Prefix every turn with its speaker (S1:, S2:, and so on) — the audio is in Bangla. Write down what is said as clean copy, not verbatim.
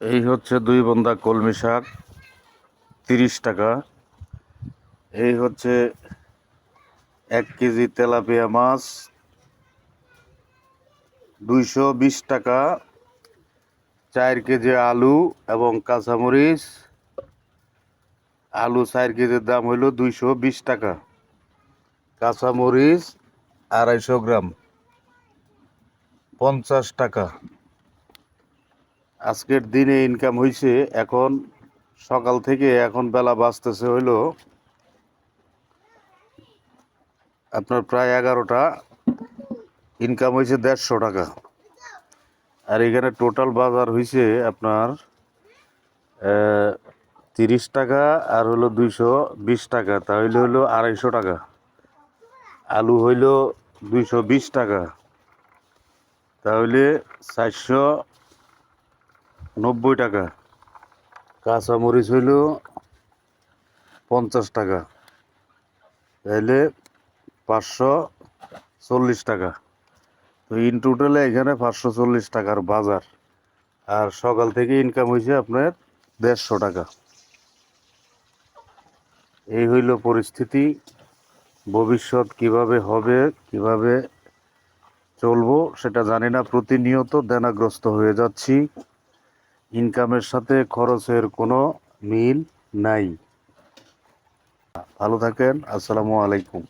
S1: এই হচ্ছে 2 বন্দা কলমি শাক 30 টাকা। এই হচ্ছে 1 কেজি তেলাপিয়া মাছ 220 টাকা। 4 কেজি আলু এবং কাঁচামরিচ। আলু 4 কেজির দাম হইল 220 টাকা। কাঁচামরিচ 250 গ্রাম 50 টাকা। আজকের দিনে ইনকাম হয়েছে, এখন সকাল থেকে এখন বেলা বাজতেছে হইল আপনার প্রায় 11টা। ইনকাম হয়েছে 150 টাকা। আর এখানে টোটাল বাজার হয়েছে আপনার 30 টাকা আর হলো 220 টাকা, তাহলে হলো 250 টাকা। আলু হইল 220 টাকা, তাহলে 490 টাকা। কাঁচামরিচ হইল 50 টাকা, তাহলে 540 টাকা। তো ইন টোটালে এখানে 540 টাকার বাজার। আর সকাল থেকে ইনকাম হয়েছে আপনার 150 টাকা। এই হইল পরিস্থিতি। ভবিষ্যৎ কিভাবে হবে, কিভাবে চলবো সেটা জানি না। প্রতিনিয়ত দেনাগ্রস্ত হয়ে যাচ্ছি। ইনকামের সাথে খরচের কোনো মিল নাই। ভালো থাকেন। আসসালামু আলাইকুম।